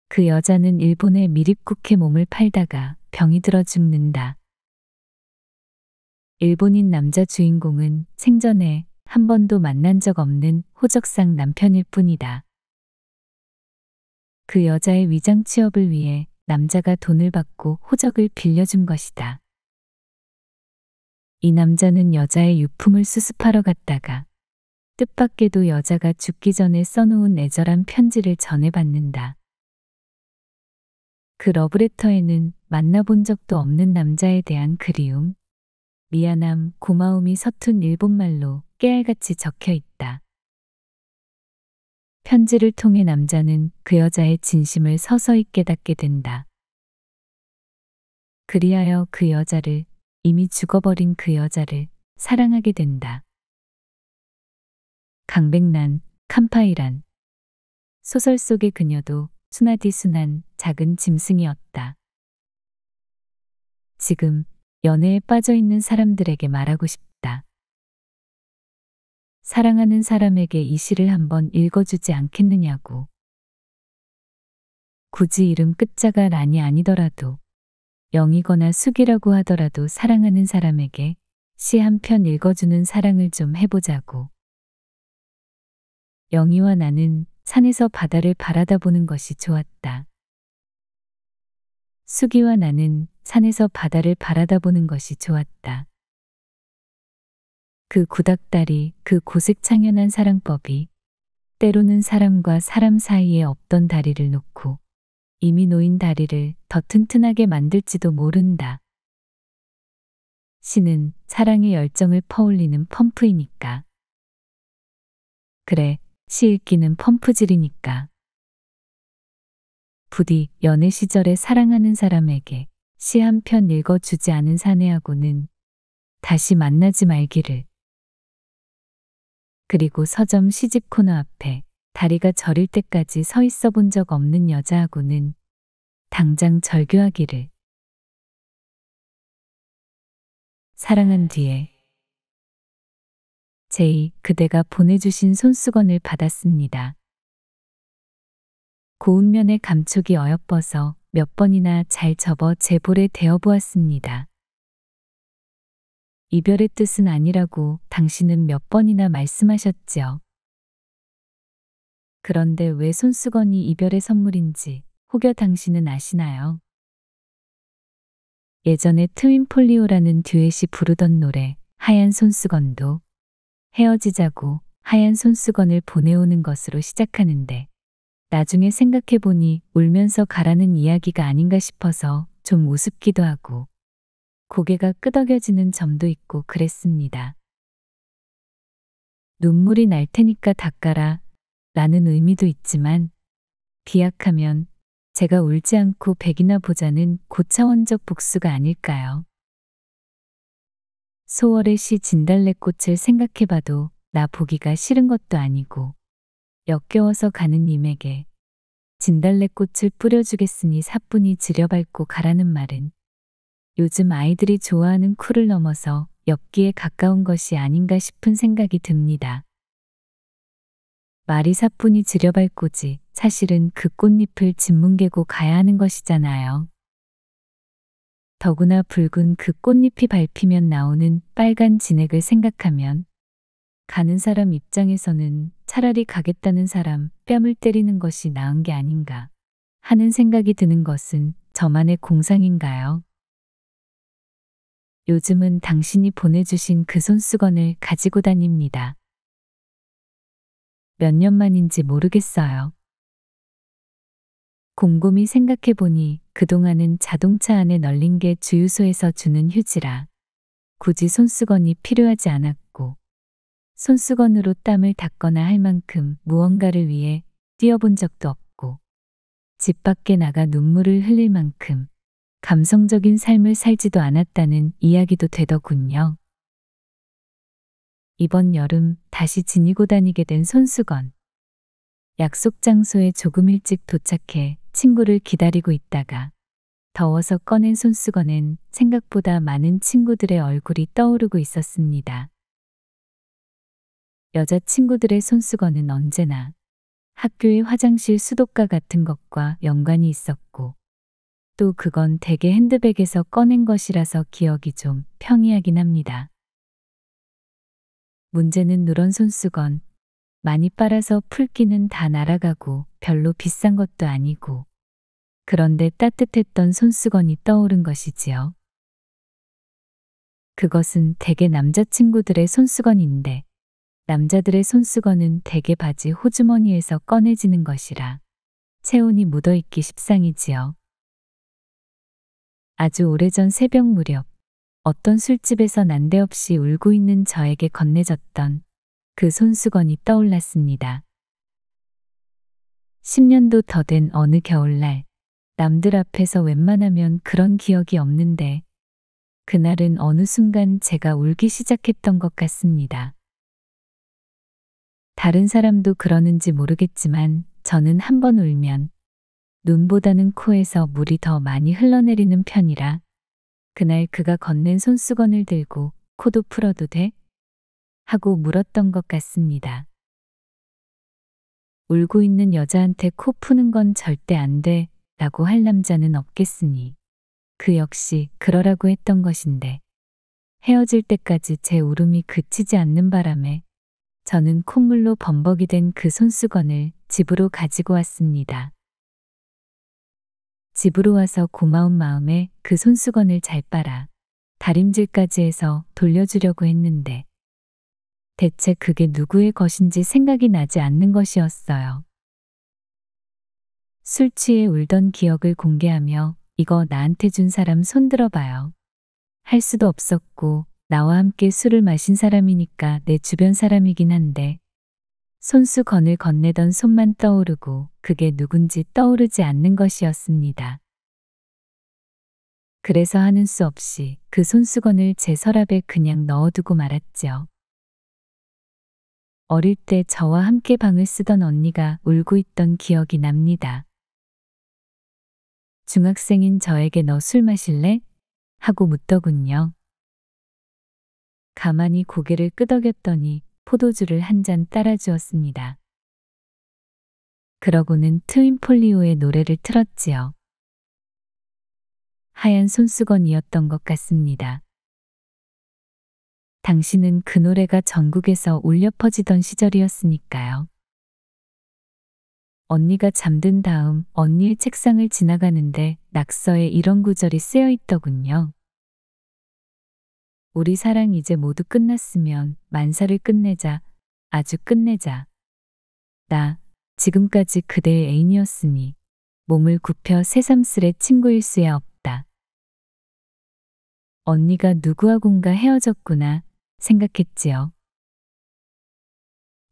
그 여자는 일본의 미립국해 몸을 팔다가 병이 들어 죽는다. 일본인 남자 주인공은 생전에 한 번도 만난 적 없는 호적상 남편일 뿐이다. 그 여자의 위장 취업을 위해 남자가 돈을 받고 호적을 빌려준 것이다. 이 남자는 여자의 유품을 수습하러 갔다가 뜻밖에도 여자가 죽기 전에 써놓은 애절한 편지를 전해받는다. 그 러브레터에는 만나본 적도 없는 남자에 대한 그리움, 미안함, 고마움이 서툰 일본말로 깨알같이 적혀 있다. 편지를 통해 남자는 그 여자의 진심을 서서히 깨닫게 된다. 그리하여 그 여자를, 이미 죽어버린 그 여자를 사랑하게 된다. 강백란, 칸파이란. 소설 속의 그녀도 순하디순한 작은 짐승이었다. 지금 연애에 빠져있는 사람들에게 말하고 싶다. 사랑하는 사람에게 이 시를 한번 읽어주지 않겠느냐고. 굳이 이름 끝자가 란이 아니더라도 영이거나 숙이라고 하더라도 사랑하는 사람에게 시 한 편 읽어주는 사랑을 좀 해보자고. 영희와 나는 산에서 바다를 바라다 보는 것이 좋았다. 숙이와 나는 산에서 바다를 바라다 보는 것이 좋았다. 그 구닥다리, 그 고색창연한 사랑법이 때로는 사람과 사람 사이에 없던 다리를 놓고 이미 놓인 다리를 더 튼튼하게 만들지도 모른다. 시는 사랑의 열정을 퍼올리는 펌프이니까. 그래, 시 읽기는 펌프질이니까. 부디 연애 시절에 사랑하는 사람에게 시 한 편 읽어주지 않은 사내하고는 다시 만나지 말기를. 그리고 서점 시집 코너 앞에 다리가 저릴 때까지 서 있어 본 적 없는 여자하고는 당장 절교하기를. 사랑한 뒤에 제이 그대가 보내주신 손수건을 받았습니다. 고운 면의 감촉이 어여뻐서 몇 번이나 잘 접어 제 볼에 대어보았습니다. 이별의 뜻은 아니라고 당신은 몇 번이나 말씀하셨지요. 그런데 왜 손수건이 이별의 선물인지 혹여 당신은 아시나요? 예전에 트윈폴리오라는 듀엣이 부르던 노래 하얀 손수건도 헤어지자고 하얀 손수건을 보내오는 것으로 시작하는데 나중에 생각해보니 울면서 가라는 이야기가 아닌가 싶어서 좀 우습기도 하고 고개가 끄덕여지는 점도 있고 그랬습니다. 눈물이 날 테니까 닦아라 라는 의미도 있지만 비약하면 제가 울지 않고 백이나 보자는 고차원적 복수가 아닐까요? 소월의 시 진달래꽃을 생각해봐도 나 보기가 싫은 것도 아니고 역겨워서 가는 님에게 진달래꽃을 뿌려주겠으니 사뿐히 지려밟고 가라는 말은 요즘 아이들이 좋아하는 쿨을 넘어서 엽기에 가까운 것이 아닌가 싶은 생각이 듭니다. 말이 사뿐히 지려밟고지 사실은 그 꽃잎을 짓뭉개고 가야 하는 것이잖아요. 더구나 붉은 그 꽃잎이 밟히면 나오는 빨간 진액을 생각하면 가는 사람 입장에서는 차라리 가겠다는 사람 뺨을 때리는 것이 나은 게 아닌가 하는 생각이 드는 것은 저만의 공상인가요? 요즘은 당신이 보내주신 그 손수건을 가지고 다닙니다. 몇 년 만인지 모르겠어요. 곰곰이 생각해보니 그동안은 자동차 안에 널린 게 주유소에서 주는 휴지라 굳이 손수건이 필요하지 않았고 손수건으로 땀을 닦거나 할 만큼 무언가를 위해 뛰어본 적도 없고 집 밖에 나가 눈물을 흘릴 만큼 감성적인 삶을 살지도 않았다는 이야기도 되더군요. 이번 여름 다시 지니고 다니게 된 손수건. 약속 장소에 조금 일찍 도착해 친구를 기다리고 있다가 더워서 꺼낸 손수건엔 생각보다 많은 친구들의 얼굴이 떠오르고 있었습니다. 여자친구들의 손수건은 언제나 학교의 화장실 수도가 같은 것과 연관이 있었고 또 그건 대개 핸드백에서 꺼낸 것이라서 기억이 좀 평이하긴 합니다. 문제는 누런 손수건, 많이 빨아서 풀기는 다 날아가고 별로 비싼 것도 아니고 그런데 따뜻했던 손수건이 떠오른 것이지요. 그것은 대개 남자친구들의 손수건인데 남자들의 손수건은 대개 바지 호주머니에서 꺼내지는 것이라 체온이 묻어있기 십상이지요. 아주 오래전 새벽 무렵 어떤 술집에서 난데없이 울고 있는 저에게 건네졌던 그 손수건이 떠올랐습니다. 10년도 더 된 어느 겨울날 남들 앞에서 웬만하면 그런 기억이 없는데 그날은 어느 순간 제가 울기 시작했던 것 같습니다. 다른 사람도 그러는지 모르겠지만 저는 한 번 울면 눈보다는 코에서 물이 더 많이 흘러내리는 편이라 그날 그가 건넨 손수건을 들고 코도 풀어도 돼? 하고 물었던 것 같습니다. 울고 있는 여자한테 코 푸는 건 절대 안 돼 라고 할 남자는 없겠으니 그 역시 그러라고 했던 것인데 헤어질 때까지 제 울음이 그치지 않는 바람에 저는 콧물로 범벅이 된 그 손수건을 집으로 가지고 왔습니다. 집으로 와서 고마운 마음에 그 손수건을 잘 빨아 다림질까지 해서 돌려주려고 했는데 대체 그게 누구의 것인지 생각이 나지 않는 것이었어요. 술 취해 울던 기억을 공개하며 이거 나한테 준 사람 손 들어봐요. 할 수도 없었고 나와 함께 술을 마신 사람이니까 내 주변 사람이긴 한데 손수건을 건네던 손만 떠오르고 그게 누군지 떠오르지 않는 것이었습니다. 그래서 하는 수 없이 그 손수건을 제 서랍에 그냥 넣어두고 말았죠. 어릴 때 저와 함께 방을 쓰던 언니가 울고 있던 기억이 납니다. 중학생인 저에게 너 술 마실래? 하고 묻더군요. 가만히 고개를 끄덕였더니 포도주를 한 잔 따라주었습니다. 그러고는 트윈폴리오의 노래를 틀었지요. 하얀 손수건이었던 것 같습니다. 당신은 그 노래가 전국에서 울려 퍼지던 시절이었으니까요. 언니가 잠든 다음 언니의 책상을 지나가는데 낙서에 이런 구절이 쓰여 있더군요. 우리 사랑 이제 모두 끝났으면 만사를 끝내자, 아주 끝내자. 나 지금까지 그대의 애인이었으니 몸을 굽혀 새삼스레 친구일 수야 없다. 언니가 누구하고인가 헤어졌구나 생각했지요.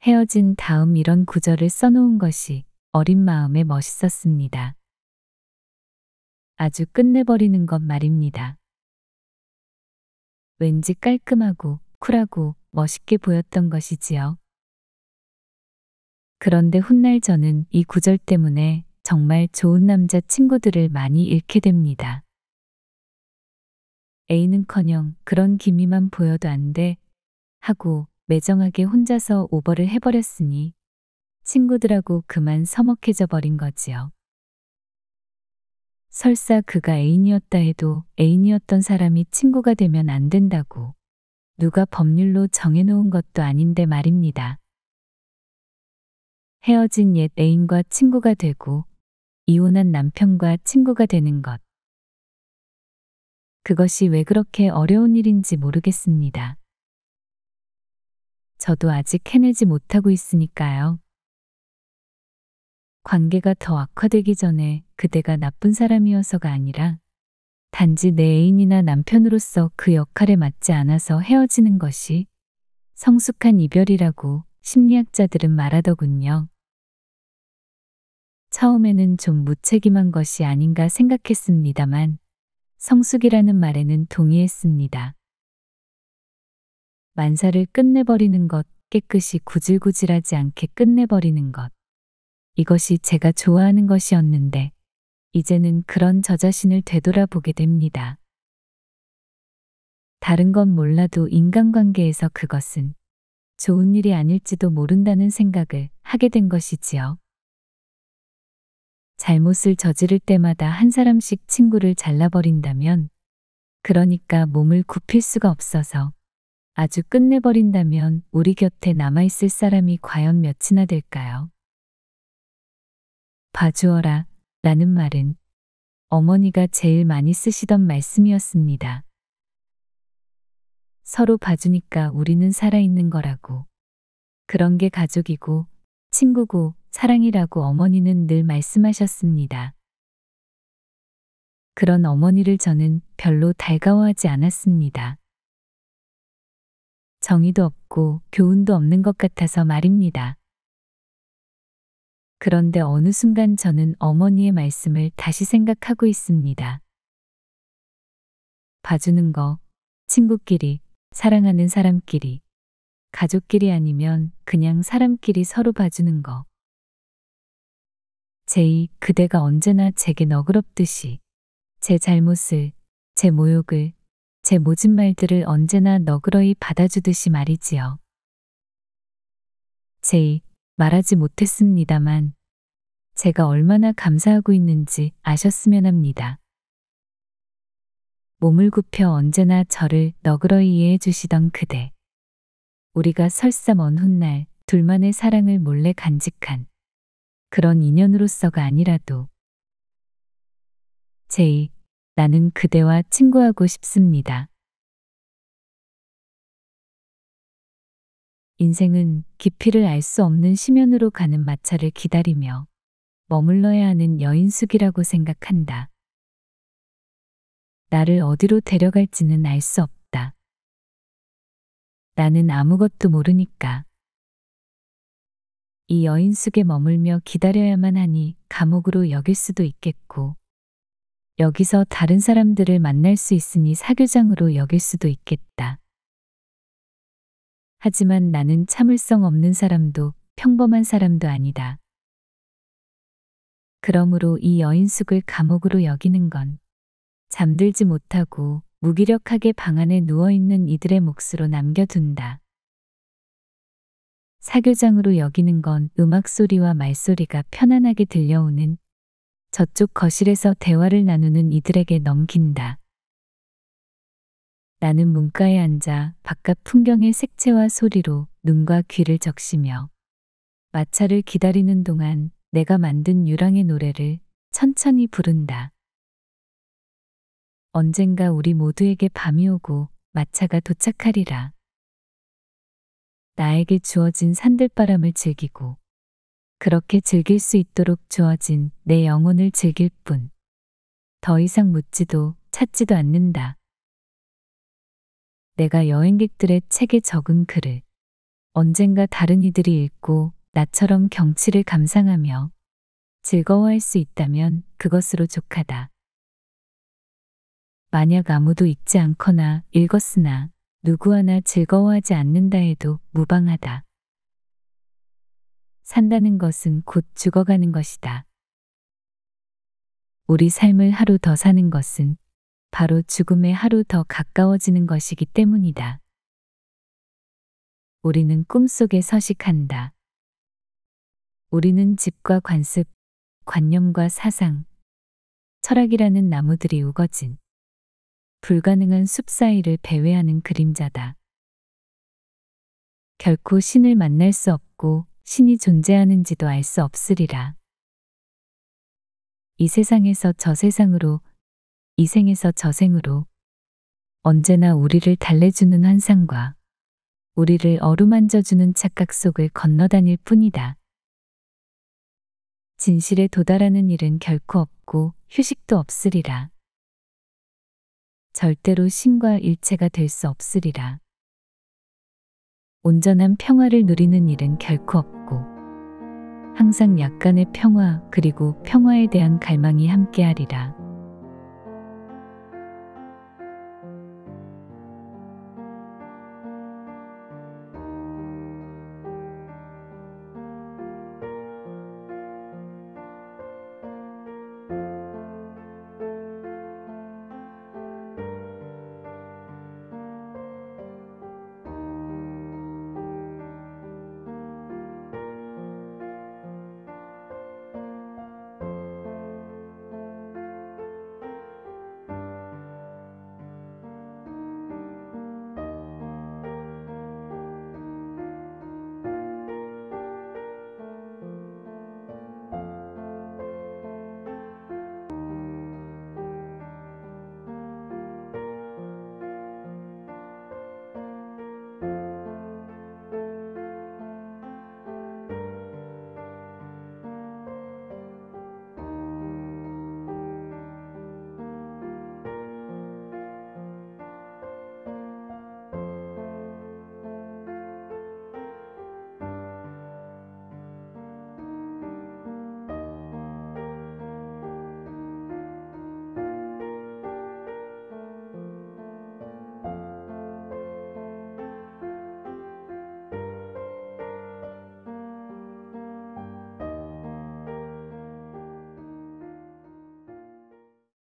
헤어진 다음 이런 구절을 써놓은 것이 어린 마음에 멋있었습니다. 아주 끝내버리는 것 말입니다. 왠지 깔끔하고 쿨하고 멋있게 보였던 것이지요. 그런데 훗날 저는 이 구절 때문에 정말 좋은 남자 친구들을 많이 잃게 됩니다. 애인은커녕 그런 기미만 보여도 안 돼 하고 매정하게 혼자서 오버를 해버렸으니 친구들하고 그만 서먹해져 버린 거지요. 설사 그가 애인이었다 해도 애인이었던 사람이 친구가 되면 안 된다고 누가 법률로 정해놓은 것도 아닌데 말입니다. 헤어진 옛 애인과 친구가 되고 이혼한 남편과 친구가 되는 것. 그것이 왜 그렇게 어려운 일인지 모르겠습니다. 저도 아직 해내지 못하고 있으니까요. 관계가 더 악화되기 전에 그대가 나쁜 사람이어서가 아니라 단지 내 애인이나 남편으로서 그 역할에 맞지 않아서 헤어지는 것이 성숙한 이별이라고 심리학자들은 말하더군요. 처음에는 좀 무책임한 것이 아닌가 생각했습니다만 성숙이라는 말에는 동의했습니다. 만사를 끝내버리는 것, 깨끗이 구질구질하지 않게 끝내버리는 것. 이것이 제가 좋아하는 것이었는데 이제는 그런 저 자신을 되돌아보게 됩니다. 다른 건 몰라도 인간관계에서 그것은 좋은 일이 아닐지도 모른다는 생각을 하게 된 것이지요. 잘못을 저지를 때마다 한 사람씩 친구를 잘라버린다면, 그러니까 몸을 굽힐 수가 없어서 아주 끝내버린다면 우리 곁에 남아있을 사람이 과연 몇이나 될까요? 봐주어라 라는 말은 어머니가 제일 많이 쓰시던 말씀이었습니다. 서로 봐주니까 우리는 살아있는 거라고. 그런 게 가족이고 친구고 사랑이라고 어머니는 늘 말씀하셨습니다. 그런 어머니를 저는 별로 달가워하지 않았습니다. 정의도 없고 교훈도 없는 것 같아서 말입니다. 그런데 어느 순간 저는 어머니의 말씀을 다시 생각하고 있습니다. 봐주는 거, 친구끼리, 사랑하는 사람끼리, 가족끼리 아니면 그냥 사람끼리 서로 봐주는 거. 제이, 그대가 언제나 제게 너그럽듯이 제 잘못을, 제 모욕을, 제 모진 말들을 언제나 너그러이 받아주듯이 말이지요. 제이, 말하지 못했습니다만 제가 얼마나 감사하고 있는지 아셨으면 합니다. 몸을 굽혀 언제나 저를 너그러이 이해해 주시던 그대. 우리가 설사 먼 훗날 둘만의 사랑을 몰래 간직한 그런 인연으로서가 아니라도 제이, 나는 그대와 친구하고 싶습니다. 인생은 깊이를 알 수 없는 심연으로 가는 마차를 기다리며 머물러야 하는 여인숙이라고 생각한다. 나를 어디로 데려갈지는 알 수 없다. 나는 아무것도 모르니까. 이 여인숙에 머물며 기다려야만 하니 감옥으로 여길 수도 있겠고, 여기서 다른 사람들을 만날 수 있으니 사교장으로 여길 수도 있겠다. 하지만 나는 참을성 없는 사람도 평범한 사람도 아니다. 그러므로 이 여인숙을 감옥으로 여기는 건 잠들지 못하고 무기력하게 방 안에 누워있는 이들의 몫으로 남겨둔다. 사교장으로 여기는 건 음악 소리와 말소리가 편안하게 들려오는 저쪽 거실에서 대화를 나누는 이들에게 넘긴다. 나는 문가에 앉아 바깥 풍경의 색채와 소리로 눈과 귀를 적시며 마차를 기다리는 동안 내가 만든 유랑의 노래를 천천히 부른다. 언젠가 우리 모두에게 밤이 오고 마차가 도착하리라. 나에게 주어진 산들바람을 즐기고 그렇게 즐길 수 있도록 주어진 내 영혼을 즐길 뿐 더 이상 묻지도 찾지도 않는다. 내가 여행객들의 책에 적은 글을 언젠가 다른 이들이 읽고 나처럼 경치를 감상하며 즐거워할 수 있다면 그것으로 족하다. 만약 아무도 읽지 않거나 읽었으나 누구 하나 즐거워하지 않는다 해도 무방하다. 산다는 것은 곧 죽어가는 것이다. 우리 삶을 하루 더 사는 것은 바로 죽음에 하루 더 가까워지는 것이기 때문이다. 우리는 꿈속에 서식한다. 우리는 집과 관습, 관념과 사상, 철학이라는 나무들이 우거진 불가능한 숲 사이를 배회하는 그림자다. 결코 신을 만날 수 없고 신이 존재하는지도 알 수 없으리라. 이 세상에서 저 세상으로, 이 생에서 저 생으로 언제나 우리를 달래주는 환상과 우리를 어루만져주는 착각 속을 건너다닐 뿐이다. 진실에 도달하는 일은 결코 없고 휴식도 없으리라. 절대로 신과 일체가 될 수 없으리라. 온전한 평화를 누리는 일은 결코 없고 항상 약간의 평화 그리고 평화에 대한 갈망이 함께하리라.